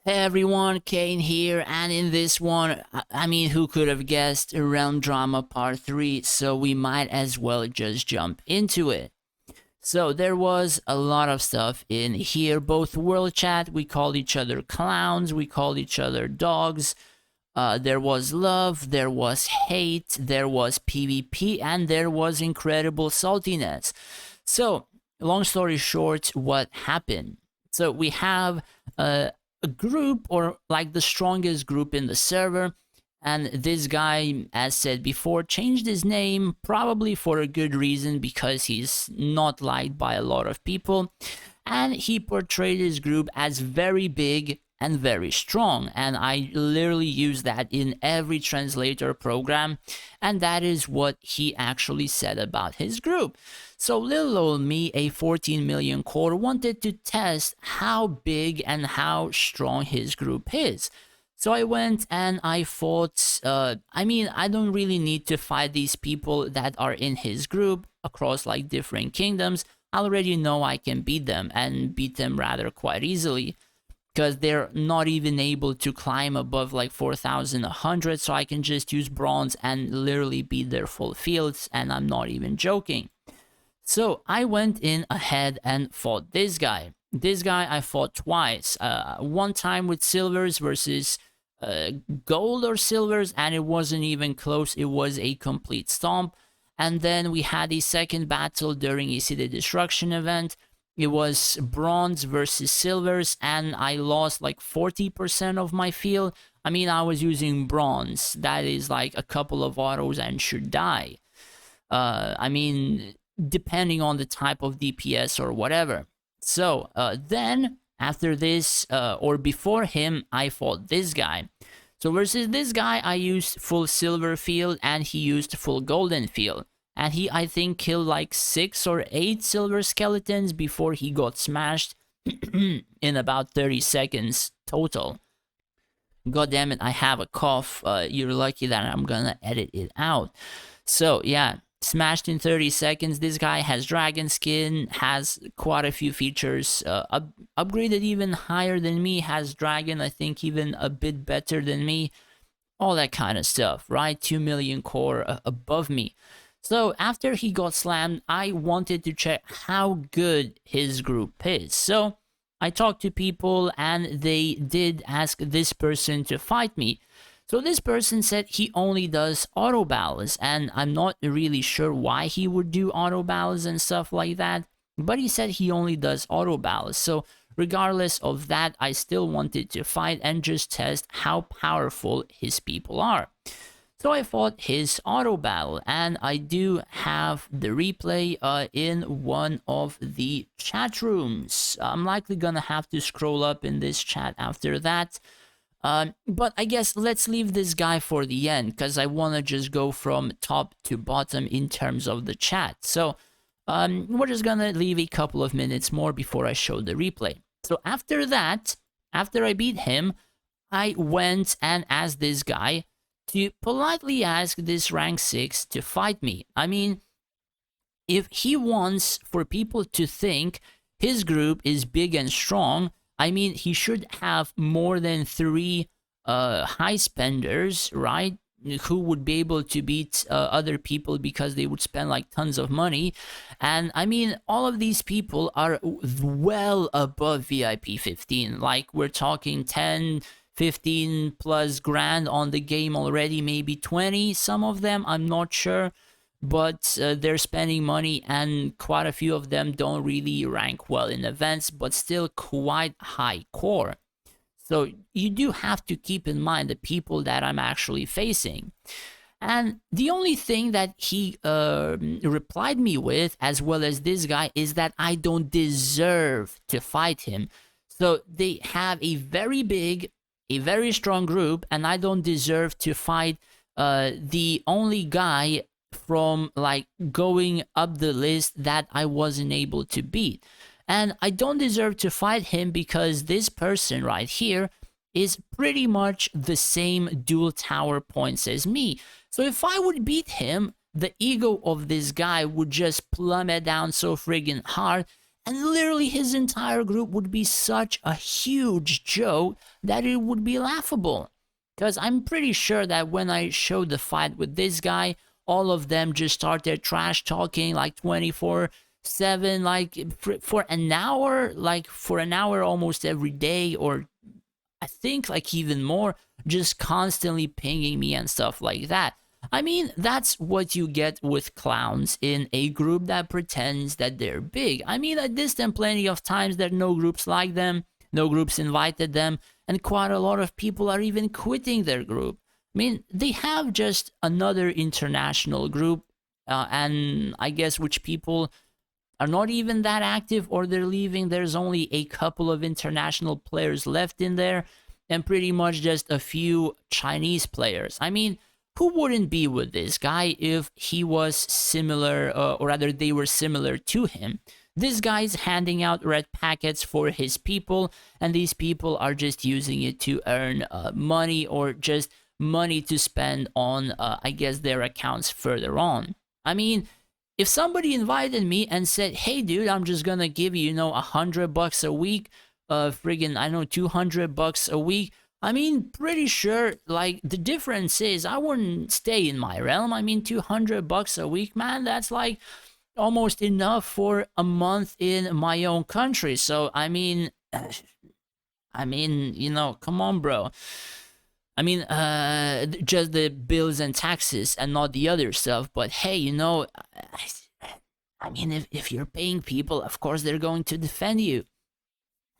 Hey everyone, Kane here, and in this one, I mean, who could have guessed Realm Drama Part 3, so we might as well just jump into it. So there was a lot of stuff in here, both world chat, we called each other clowns, we called each other dogs, there was love, there was hate, there was PvP, and there was incredible saltiness. So, long story short, what happened? So we have a group, or like the strongest group in the server, and this guy, as said before, changed his name probably for a good reason because he's not liked by a lot of people, and he portrayed his group as very big and very strong, and I literally use that in every translator program, and that is what he actually said about his group. So little old me, a 14 million core, wanted to test how big and how strong his group is. So I went and I fought, I don't really need to fight these people that are in his group across like different kingdoms. I already know I can beat them and beat them rather quite easily because they're not even able to climb above like 4,100, so I can just use bronze and literally beat their full fields, and I'm not even joking. So I went in ahead and fought this guy. This guy I fought twice. One time with silvers versus gold or silvers, and it wasn't even close. It was a complete stomp. And then we had a second battle during a City Destruction event. It was bronze versus silvers, and I lost like 40% of my field. I mean, I was using bronze. That is like a couple of autos and should die. I mean, depending on the type of DPS or whatever. So then after this, or before him, I fought this guy. So versus this guy, I used full silver field and he used full golden field. And he, I think, killed like 6 or 8 silver skeletons before he got smashed in about 30 seconds total. God damn it, I have a cough. You're lucky that I'm gonna edit it out. So yeah, smashed in 30 seconds. This guy has dragon skin, has quite a few features, upgraded even higher than me, has dragon, I think even a bit better than me, all that kind of stuff, right? 2 million core above me. So after he got slammed, I wanted to check how good his group is. So I talked to people and they did ask this person to fight me. So this person said he only does auto battles, and I'm not really sure why he would do auto battles and stuff like that, but he said he only does auto battles. So regardless of that, I still wanted to fight and just test how powerful his people are. So I fought his auto battle, and I do have the replay in one of the chat rooms. I'm likely gonna have to scroll up in this chat after that. But I guess let's leave this guy for the end, because I want to just go from top to bottom in terms of the chat. So we're just gonna leave a couple of minutes more before I show the replay. So after that, after I beat him, I went and asked this guy to politely ask this rank 6 to fight me. I mean, if he wants for people to think his group is big and strong, I mean, he should have more than 3 high spenders, right? Who would be able to beat other people because they would spend like tons of money. And I mean, all of these people are well above VIP 15. Like, we're talking 10, 15 plus grand on the game already, maybe 20, some of them, I'm not sure, but they're spending money, and quite a few of them don't really rank well in events, but still quite high core. So you do have to keep in mind the people that I'm actually facing. And the only thing that he replied me with, as well as this guy, is that I don't deserve to fight him. So they have a very big, a very strong group, and I don't deserve to fight the only guy from like going up the list that I wasn't able to beat. And I don't deserve to fight him because this person right here is pretty much the same dual tower points as me. So if I would beat him, the ego of this guy would just plummet down so friggin' hard, And literally his entire group would be such a huge joke that it would be laughable. Because I'm pretty sure that when I showed the fight with this guy, all of them just started trash talking like 24/7, like for an hour, almost every day, or I think like even more, just constantly pinging me and stuff like that. I mean, that's what you get with clowns in a group that pretends that they're big. I mean, I dissed them plenty of times that no groups like them, no groups invited them, and quite a lot of people are even quitting their group. I mean, they have just another international group, and I guess which people are not even that active or they're leaving. There's only a couple of international players left in there and pretty much just a few Chinese players. I mean, who wouldn't be with this guy if he was similar, or rather they were similar to him? This guy's handing out red packets for his people, and these people are just using it to earn money, or just money to spend on, I guess, their accounts further on. I mean, if somebody invited me and said, hey dude, I'm just gonna give you, $100 a week, friggin', I know, $200 a week, I mean, pretty sure, like, the difference is I wouldn't stay in my realm. I mean, $200 a week, man, that's like almost enough for a month in my own country. So, I mean, come on, bro. I mean, just the bills and taxes and not the other stuff. But hey, I mean, if you're paying people, of course they're going to defend you.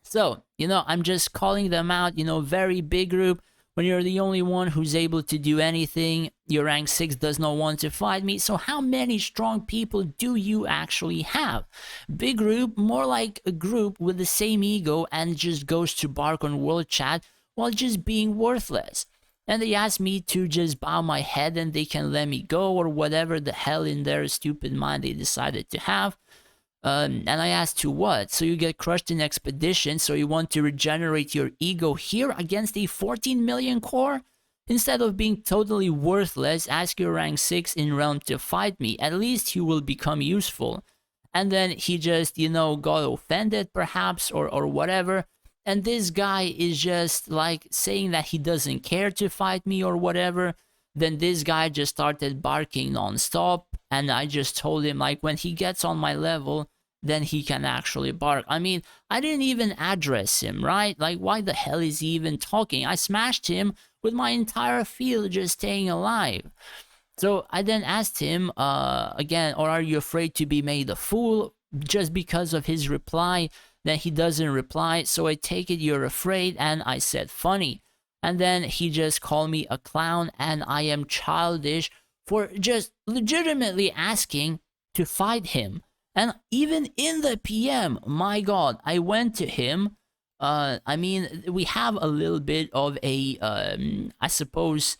So, I'm just calling them out, very big group. When you're the only one who's able to do anything, your rank 6 does not want to fight me. So how many strong people do you actually have? Big group, more like a group with the same ego and just goes to bark on world chat while just being worthless. And they ask me to just bow my head and they can let me go, or whatever the hell in their stupid mind they decided to have. And I asked, to what? So you get crushed in expedition, so you want to regenerate your ego here against a 14 million core? Instead of being totally worthless, ask your rank 6 in realm to fight me. At least you will become useful. And then he just, got offended perhaps, or whatever. And this guy is just like saying that he doesn't care to fight me or whatever. Then this guy just started barking non-stop, and I just told him, like, when he gets on my level, then he can actually bark. I mean, I didn't even address him, right? Like, why the hell is he even talking? I smashed him with my entire field just staying alive. So I then asked him again, or are you afraid to be made a fool? Just because of his reply, then he doesn't reply. So I take it you're afraid, and I said funny. And then he just called me a clown, and I am childish for just legitimately asking to fight him. And even in the PM, my god, I went to him. I mean, we have a little bit of a, I suppose,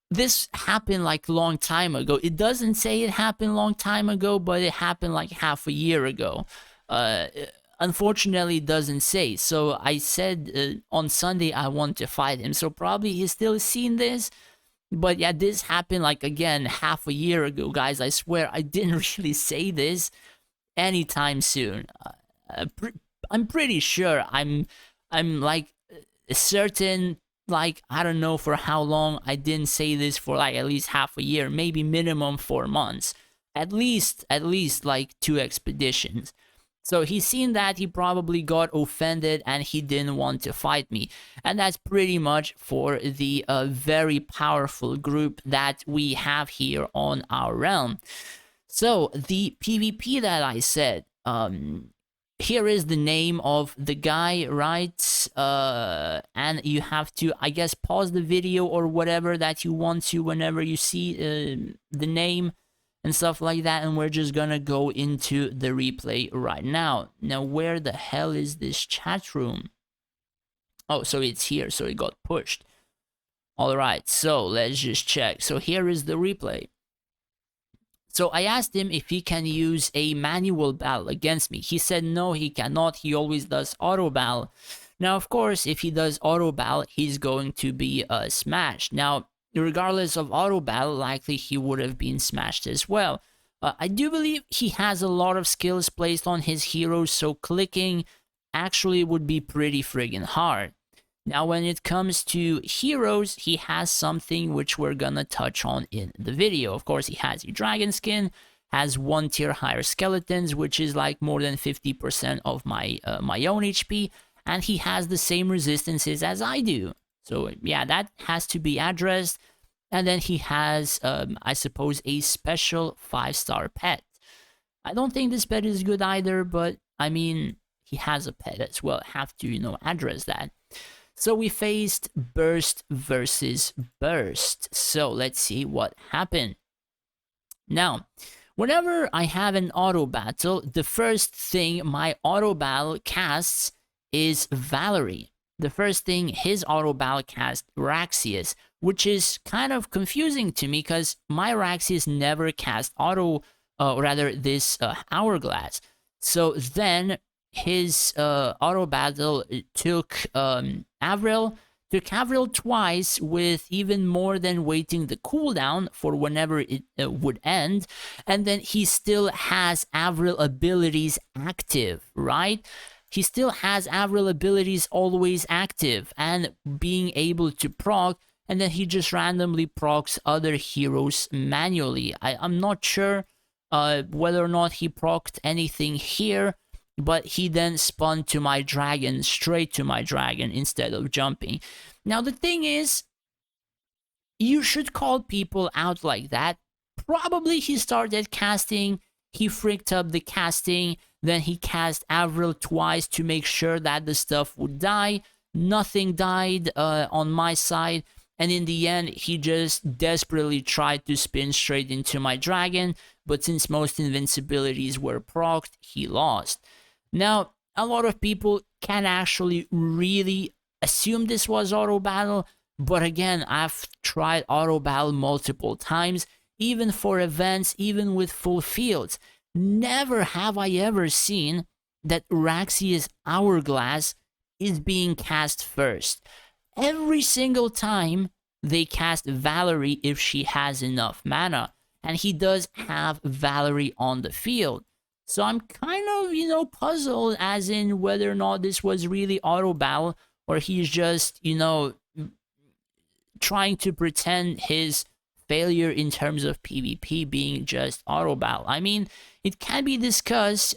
this happened like a long time ago. It doesn't say it happened a long time ago, but it happened like half a year ago. Unfortunately, it doesn't say. So I said on Sunday I want to fight him. So probably he's still seen this. But yeah, this happened like, again, half a year ago, guys. I swear I didn't really say this anytime soon. I'm pretty sure I'm like certain, like, I don't know for how long I didn't say this, for like at least half a year, maybe minimum 4 months. At least like 2 expeditions. So he's seen that, he probably got offended, and he didn't want to fight me. And that's pretty much for the very powerful group that we have here on our realm. So the PvP that I said, here is the name of the guy, right? And you have to, I guess, pause the video or whatever that you want to whenever you see the name and stuff like that, and we're just gonna go into the replay right now. Now, where the hell is this chat room? Oh, so it's here, so it got pushed. Alright, so let's just check. So here is the replay. So I asked him if he can use a manual battle against me. He said no, he cannot. He always does auto battle. Now, of course, if he does auto battle, he's going to be smashed. Now, regardless of auto battle, likely he would have been smashed as well. I do believe he has a lot of skills placed on his heroes, so clicking actually would be pretty friggin' hard. Now, when it comes to heroes, he has something which we're gonna touch on in the video. Of course, he has a dragon skin, has 1 tier higher skeletons, which is like more than 50% of my own HP, and he has the same resistances as I do. So yeah, that has to be addressed. And then he has, I suppose, a special 5-star pet. I don't think this pet is good either, but I mean, he has a pet as well. Have to, address that. So we faced Burst versus Burst. So let's see what happened. Now, whenever I have an auto battle, the first thing my auto battle casts is Valerie. The first thing his auto battle casts Raxius, which is kind of confusing to me because my Raxius never cast auto, or rather this Hourglass. So then his auto battle took Avril. Took Avril twice with even more than waiting the cooldown for whenever it would end. And then he still has Avril abilities active, right? He still has Avril abilities always active and being able to proc, and then he just randomly procs other heroes manually. I'm not sure whether or not he procced anything here, but he then spun to my dragon, straight to my dragon instead of jumping. Now the thing is, you should call people out like that. Probably he started casting, he freaked up the casting, then he cast Avril twice to make sure that the stuff would die. Nothing died on my side, and in the end, he just desperately tried to spin straight into my dragon, but since most invincibilities were procced, he lost. Now, a lot of people can actually really assume this was auto battle, but again, I've tried auto battle multiple times, even for events, even with full fields. Never have I ever seen that Raxius Hourglass is being cast first. Every single time they cast Valerie if she has enough mana, and he does have Valerie on the field. So I'm kind of, puzzled as in whether or not this was really auto battle or he's just, trying to pretend his failure in terms of PvP being just auto battle. I mean, it can be discussed.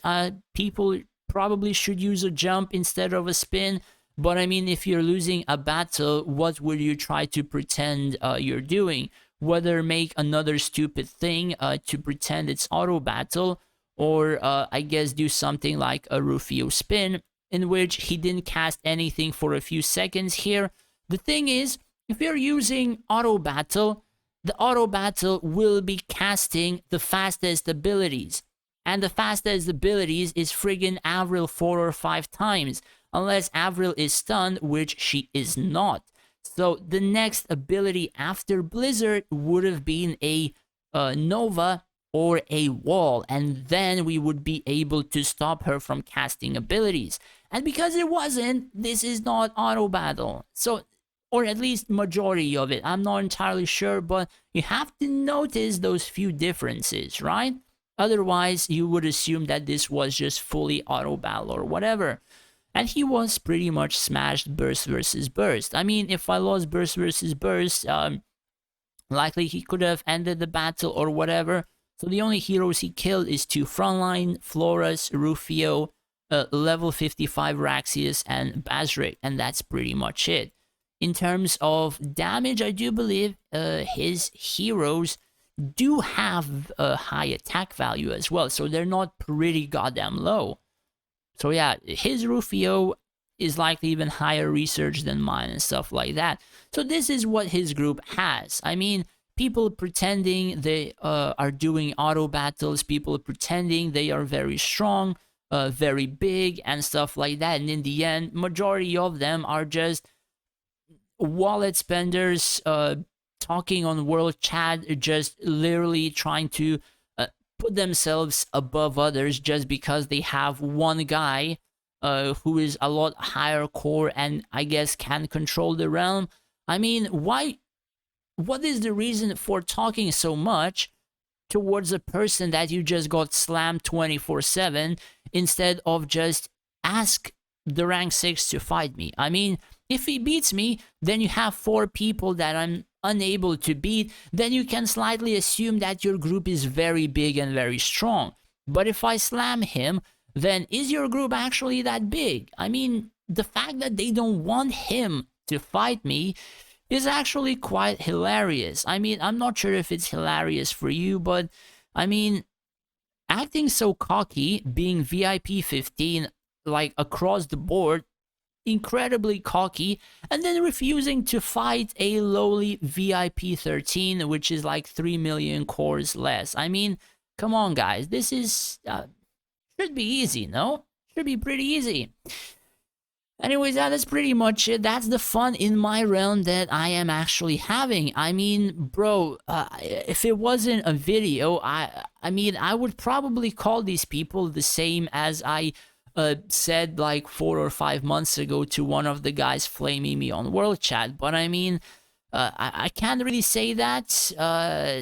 People probably should use a jump instead of a spin. But I mean, if you're losing a battle, what would you try to pretend you're doing? Whether make another stupid thing to pretend it's auto battle, or I guess do something like a Rufio spin, in which he didn't cast anything for a few seconds here. The thing is, if you're using auto battle, the auto battle will be casting the fastest abilities. And the fastest abilities is friggin' Avril 4 or 5 times, unless Avril is stunned, which she is not. So the next ability after Blizzard would have been a Nova or a Wall, and then we would be able to stop her from casting abilities. And because it wasn't, this is not auto battle. So, or at least majority of it. I'm not entirely sure, but you have to notice those few differences, right? Otherwise, you would assume that this was just fully auto battle or whatever. And he was pretty much smashed burst versus burst. I mean, if I lost burst versus burst, likely he could have ended the battle or whatever. So the only heroes he killed is 2 frontline, Florus, Rufio, level 55 Raxius, and Basric, and that's pretty much it. In terms of damage, I do believe his heroes do have a high attack value as well, so they're not pretty goddamn low. So yeah, his Rufio is likely even higher research than mine and stuff like that. So this is what his group has. I mean, people pretending they are doing auto battles, people pretending they are very strong, very big and stuff like that, and in the end, majority of them are just wallet spenders talking on world chat, just literally trying to put themselves above others just because they have one guy who is a lot higher core and I guess can control the realm. I mean, why? What is the reason for talking so much towards a person that you just got slammed 24/7 instead of just ask the rank 6 to fight me. I mean, if he beats me, then you have 4 people that I'm unable to beat, then you can slightly assume that your group is very big and very strong. But if I slam him, then is your group actually that big? I mean, the fact that they don't want him to fight me is actually quite hilarious. I mean, I'm not sure if it's hilarious for you, but I mean, acting so cocky, being VIP 15 like across the board, incredibly cocky, and then refusing to fight a lowly VIP 13, which is like 3 million cores less. I mean, come on, guys, this is should be easy, no? Should be pretty easy. Anyways, that's pretty much it. That's the fun in my realm that I am actually having. I mean, bro, if it wasn't a video, I mean, I would probably call these people the same as I said like 4 or 5 months ago to one of the guys flaming me on World Chat. But I mean, I can't really say that.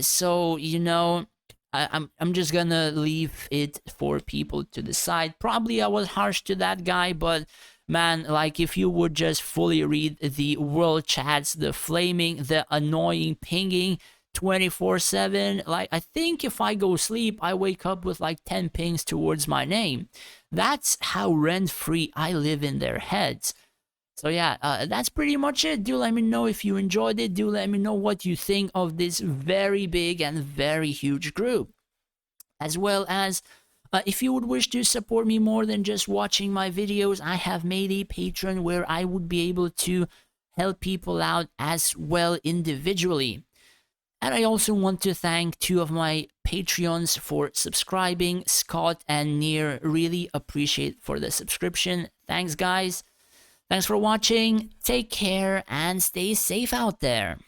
So, you know, I'm just gonna leave it for people to decide. Probably I was harsh to that guy, but man, like if you would just fully read the world chats, the flaming, the annoying pinging 24/7, like I think if I go sleep, I wake up with like 10 pings towards my name. That's how rent-free I live in their heads. So yeah, that's pretty much it. Do let me know if you enjoyed it. Do let me know what you think of this very big and very huge group. As well as, if you would wish to support me more than just watching my videos, I have made a Patreon where I would be able to help people out as well individually. And I also want to thank 2 of my Patreons for subscribing, Scott and Near. Really appreciate for the subscription. Thanks, guys. Thanks for watching. Take care and stay safe out there.